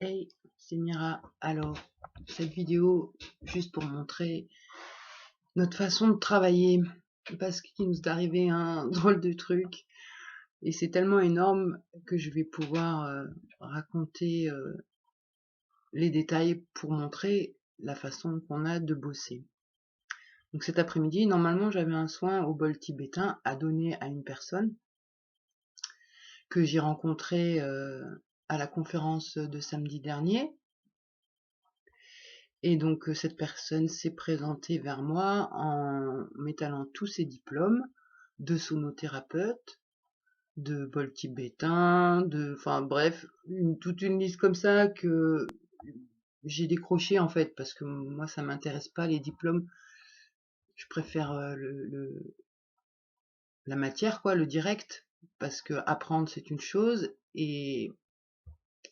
Hey, c'est Mira. Alors, cette vidéo, juste pour montrer notre façon de travailler, parce qu'il nous est arrivé un drôle de truc, et c'est tellement énorme que je vais pouvoir raconter les détails pour montrer la façon qu'on a de bosser. Donc cet après-midi, normalement, j'avais un soin au bol tibétain à donner à une personne que j'ai rencontrée à la conférence de samedi dernier. Et donc cette personne s'est présentée vers moi en m'étalant tous ses diplômes de sonothérapeute, de bol tibétain, enfin bref, toute une liste comme ça que j'ai décroché en fait, parce que moi ça m'intéresse pas les diplômes, je préfère la matière quoi, le direct, parce que apprendre c'est une chose et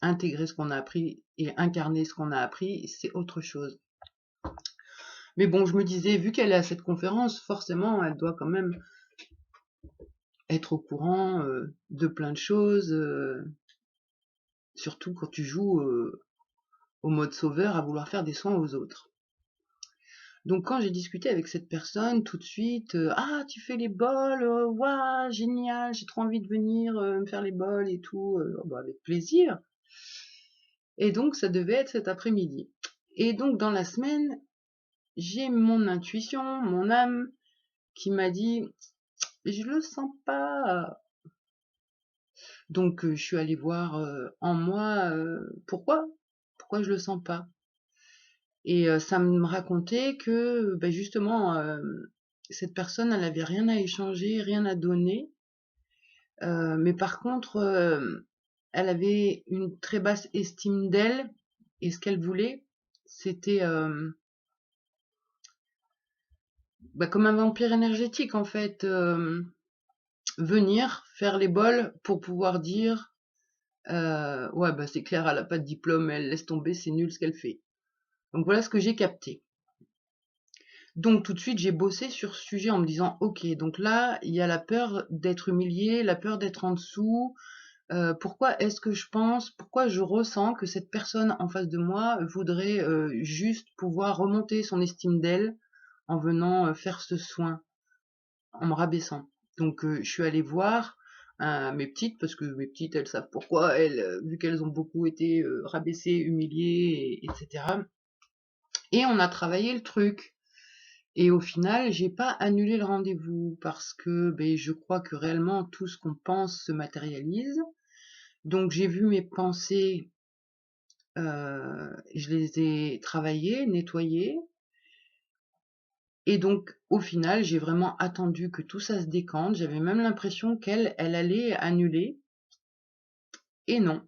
intégrer ce qu'on a appris et incarner ce qu'on a appris c'est autre chose. Mais bon, je me disais, vu qu'elle est à cette conférence, forcément, elle doit quand même être au courant de plein de choses, surtout quand tu joues au mode sauveur à vouloir faire des soins aux autres. Donc quand j'ai discuté avec cette personne, tout de suite, ah, tu fais les bols, waouh, génial, j'ai trop envie de venir me faire les bols et tout, oh, bah, avec plaisir. Et donc ça devait être cet après-midi. Et donc dans la semaine, j'ai mon intuition, mon âme qui m'a dit, je le sens pas. Donc je suis allée voir en moi pourquoi je le sens pas. Et ça me racontait que justement cette personne elle avait rien à échanger, rien à donner, mais par contre elle avait une très basse estime d'elle et ce qu'elle voulait c'était comme un vampire énergétique en fait, venir faire les bols pour pouvoir dire ouais, bah c'est clair, elle a pas de diplôme, elle laisse tomber, c'est nul ce qu'elle fait. Donc voilà ce que j'ai capté. Donc tout de suite, j'ai bossé sur ce sujet en me disant, ok, donc là, il y a la peur d'être humilié, la peur d'être en dessous. Pourquoi est-ce que je pense, pourquoi je ressens que cette personne en face de moi voudrait juste pouvoir remonter son estime d'elle en venant faire ce soin, en me rabaissant. Donc je suis allée voir mes petites, parce que mes petites, elles savent pourquoi, elles, vu qu'elles ont beaucoup été rabaissées, humiliées, etc. Et on a travaillé le truc. Et au final, j'ai pas annulé le rendez-vous parce que je crois que réellement tout ce qu'on pense se matérialise. Donc j'ai vu mes pensées, je les ai travaillées, nettoyées. Et donc au final, j'ai vraiment attendu que tout ça se décante. J'avais même l'impression elle allait annuler. Et non.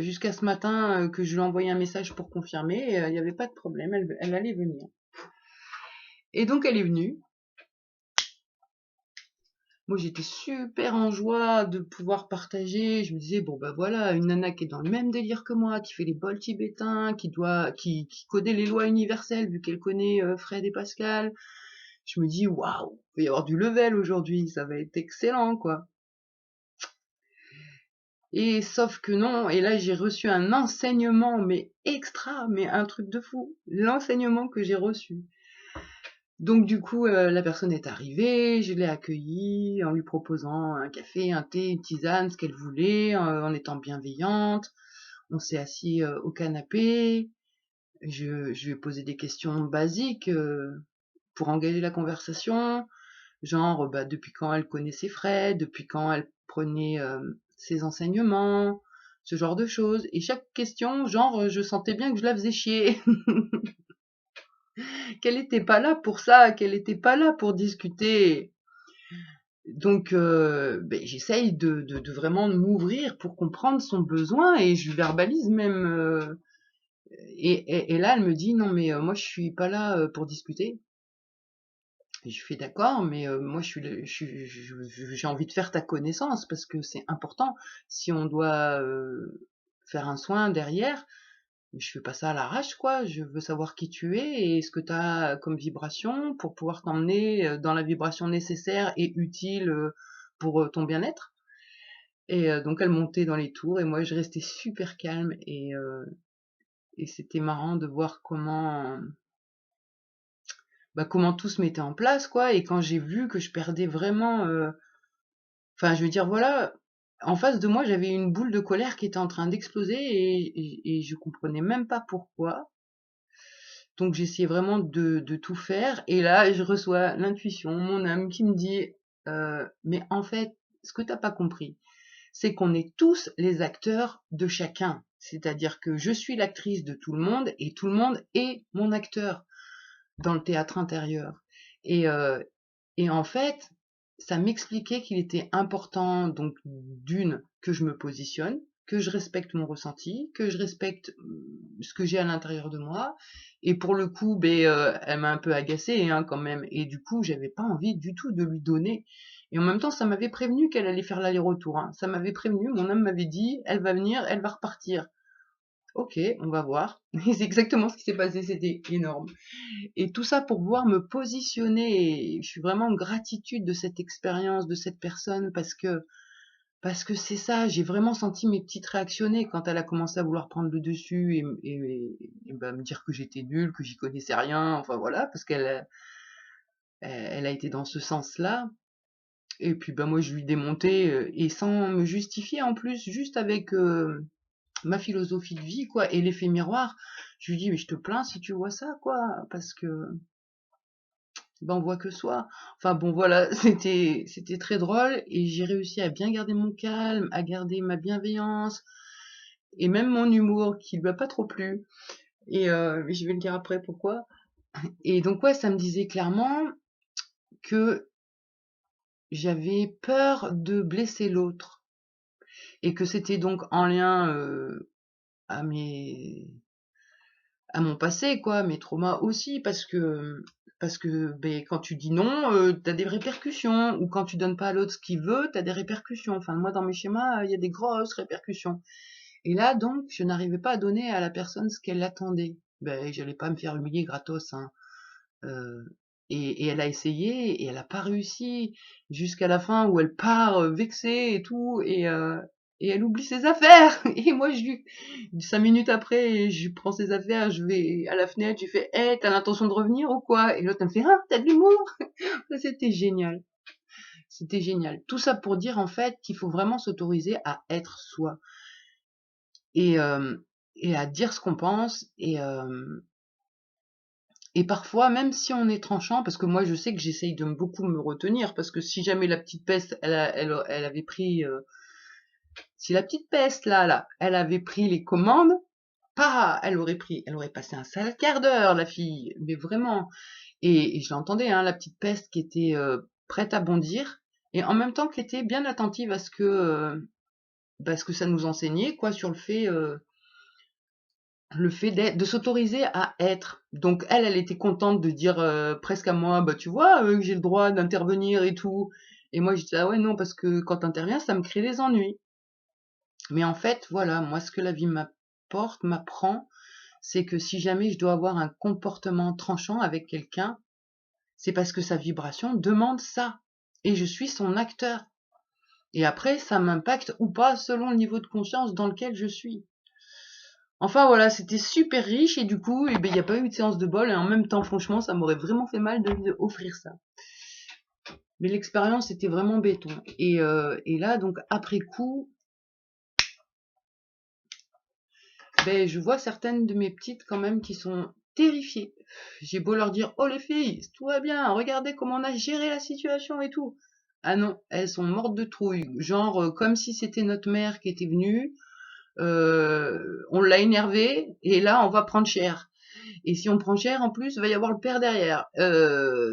Jusqu'à ce matin que je lui ai envoyé un message pour confirmer, il n'y avait pas de problème, elle allait venir. Et donc elle est venue. Moi, j'étais super en joie de pouvoir partager. Je me disais, bon, bah voilà, une nana qui est dans le même délire que moi, qui fait les bols tibétains, qui connaît les lois universelles, vu qu'elle connaît Fred et Pascal. Je me dis, waouh, il va y avoir du level aujourd'hui, ça va être excellent, quoi. Et sauf que non, et là, j'ai reçu un enseignement, mais extra, mais un truc de fou. L'enseignement que j'ai reçu. Donc du coup, la personne est arrivée, je l'ai accueillie en lui proposant un café, un thé, une tisane, ce qu'elle voulait, en étant bienveillante. On s'est assis au canapé. Je lui ai posé des questions basiques pour engager la conversation, genre depuis quand elle connaissait Fred, depuis quand elle prenait ses enseignements, ce genre de choses. Et chaque question, genre, je sentais bien que je la faisais chier. Qu'elle était pas là pour ça, qu'elle était pas là pour discuter. Donc, j'essaye de vraiment m'ouvrir pour comprendre son besoin et je verbalise même. Et là, elle me dit non, mais moi, je suis pas là pour discuter. Et je fais d'accord, mais moi, j'ai envie de faire ta connaissance parce que c'est important. Si on doit faire un soin derrière, je fais pas ça à l'arrache, quoi. Je veux savoir qui tu es et ce que tu as comme vibration pour pouvoir t'emmener dans la vibration nécessaire et utile pour ton bien-être. Et donc elle montait dans les tours et moi je restais super calme et c'était marrant de voir comment tout se mettait en place, quoi. Et quand j'ai vu que je perdais vraiment, enfin, je veux dire, voilà, en face de moi, j'avais une boule de colère qui était en train d'exploser et je comprenais même pas pourquoi. Donc j'essayais vraiment de tout faire. Et là, je reçois l'intuition, mon âme qui me dit, mais en fait, ce que t'as pas compris, c'est qu'on est tous les acteurs de chacun. C'est-à-dire que je suis l'actrice de tout le monde et tout le monde est mon acteur dans le théâtre intérieur. Et, euh, et en fait, ça m'expliquait qu'il était important, donc, d'une, que je me positionne, que je respecte mon ressenti, que je respecte ce que j'ai à l'intérieur de moi. Et pour le coup, elle m'a un peu agacée, hein, quand même. Et du coup, j'avais pas envie du tout de lui donner. Et en même temps, ça m'avait prévenu qu'elle allait faire l'aller-retour, hein. Ça m'avait prévenu, mon âme m'avait dit, elle va venir, elle va repartir. Ok, on va voir. Et c'est exactement ce qui s'est passé, c'était énorme. Et tout ça pour pouvoir me positionner. Et je suis vraiment en gratitude de cette expérience, de cette personne, parce que c'est ça. J'ai vraiment senti mes petites réactionner quand elle a commencé à vouloir prendre le dessus et me dire que j'étais nulle, que j'y connaissais rien. Enfin voilà, parce qu'elle a été dans ce sens-là. Et puis moi je lui démontais et sans me justifier en plus, juste avec ma philosophie de vie, quoi, et l'effet miroir. Je lui dis, mais je te plains si tu vois ça, quoi, parce que on voit que soi. Enfin bon, voilà, c'était très drôle et j'ai réussi à bien garder mon calme, à garder ma bienveillance et même mon humour qui lui a pas trop plu. Mais je vais le dire après pourquoi. Et donc ouais, ça me disait clairement que j'avais peur de blesser l'autre et que c'était donc en lien à à mon passé, quoi, mes traumas aussi, parce que quand tu dis non, t'as des répercussions, ou quand tu donnes pas à l'autre ce qu'il veut, t'as des répercussions. Enfin, moi, dans mes schémas, il y a des grosses répercussions. Et là, donc, je n'arrivais pas à donner à la personne ce qu'elle attendait. J'allais pas me faire humilier gratos, hein. Euh, et elle a essayé, et elle a pas réussi, jusqu'à la fin où elle part vexée et tout, et elle oublie ses affaires. Et moi, 5 minutes après, je prends ses affaires, je vais à la fenêtre, je lui fais, hey, t'as l'intention de revenir ou quoi? Et l'autre, elle me fait, ah, t'as de l'humour. C'était génial. C'était génial. Tout ça pour dire, en fait, qu'il faut vraiment s'autoriser à être soi. Et, euh, et à dire ce qu'on pense, et parfois, même si on est tranchant, parce que moi je sais que j'essaye de beaucoup me retenir, parce que si jamais la petite peste, elle avait pris, si la petite peste là, elle avait pris les commandes, elle aurait passé un sale quart d'heure, la fille, mais vraiment. Et je l'entendais, hein, la petite peste qui était prête à bondir, et en même temps qui était bien attentive à ce que ça nous enseignait, quoi, sur le fait de s'autoriser à être. Donc elle était contente de dire presque à moi, bah tu vois, que j'ai le droit d'intervenir et tout. Et moi je disais, ah ouais, non, parce que quand t'interviens, ça me crée des ennuis. Mais en fait, voilà, moi ce que la vie m'apprend, c'est que si jamais je dois avoir un comportement tranchant avec quelqu'un, c'est parce que sa vibration demande ça. Et je suis son acteur. Et après, ça m'impacte ou pas selon le niveau de conscience dans lequel je suis. Enfin voilà, c'était super riche et du coup, il n'y a pas eu de séance de bol et en même temps, franchement, ça m'aurait vraiment fait mal de lui offrir ça. Mais l'expérience était vraiment béton. Et là, donc après coup, je vois certaines de mes petites quand même qui sont terrifiées. J'ai beau leur dire, oh les filles, tout va bien, regardez comment on a géré la situation et tout. Ah non, elles sont mortes de trouille. Genre comme si c'était notre mère qui était venue, on l'a énervée et là on va prendre cher. Et si on prend cher, en plus, il va y avoir le père derrière.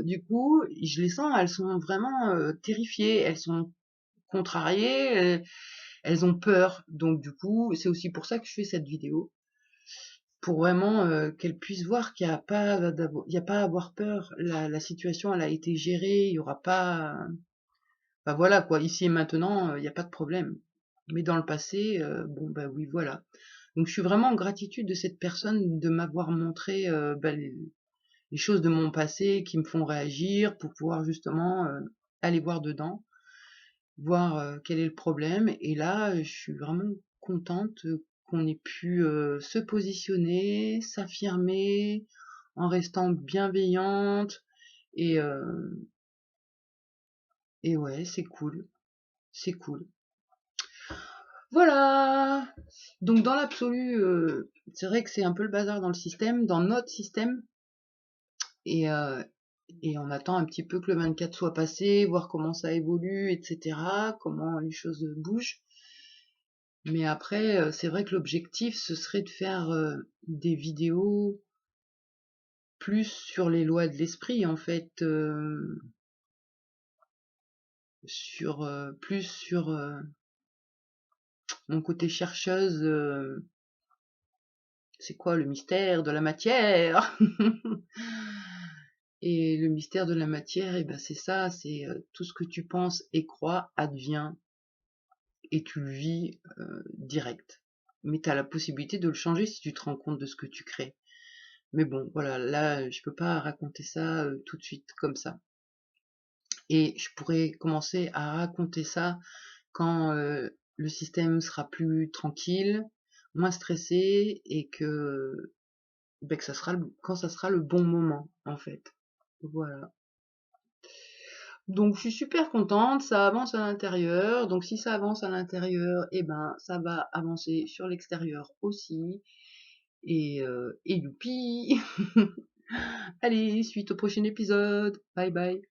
Du coup, je les sens, elles sont vraiment terrifiées, elles sont contrariées, elles ont peur. Donc du coup, c'est aussi pour ça que je fais cette vidéo, pour vraiment qu'elles puissent voir qu'il n'y a pas il y a pas à avoir peur. La situation, elle a été gérée, il y aura pas. Bah voilà quoi, ici et maintenant, il n'y a pas de problème. Mais dans le passé, bon bah oui, voilà. Donc je suis vraiment en gratitude de cette personne de m'avoir montré les choses de mon passé qui me font réagir pour pouvoir justement aller voir dedans. voir quel est le problème. Et là, je suis vraiment contente qu'on ait pu se positionner, s'affirmer, en restant bienveillante. Et, et ouais, c'est cool. C'est cool. Voilà. Donc dans l'absolu, c'est vrai que c'est un peu le bazar dans le système, dans notre système. Et, et on attend un petit peu que le 24 soit passé, voir comment ça évolue, etc., comment les choses bougent. Mais après, c'est vrai que l'objectif, ce serait de faire des vidéos plus sur les lois de l'esprit, en fait, plus sur mon côté chercheuse. C'est quoi le mystère de la matière? Et le mystère de la matière, et ben c'est ça, c'est tout ce que tu penses et crois advient et tu le vis direct. Mais tu as la possibilité de le changer si tu te rends compte de ce que tu crées. Mais bon, voilà, là, je peux pas raconter ça tout de suite comme ça. Et je pourrais commencer à raconter ça quand le système sera plus tranquille, moins stressé et que ça sera quand ça sera le bon moment, en fait. Voilà. Donc je suis super contente, ça avance à l'intérieur. Donc si ça avance à l'intérieur, eh ben ça va avancer sur l'extérieur aussi. Et youpi. Allez, suite au prochain épisode. Bye bye.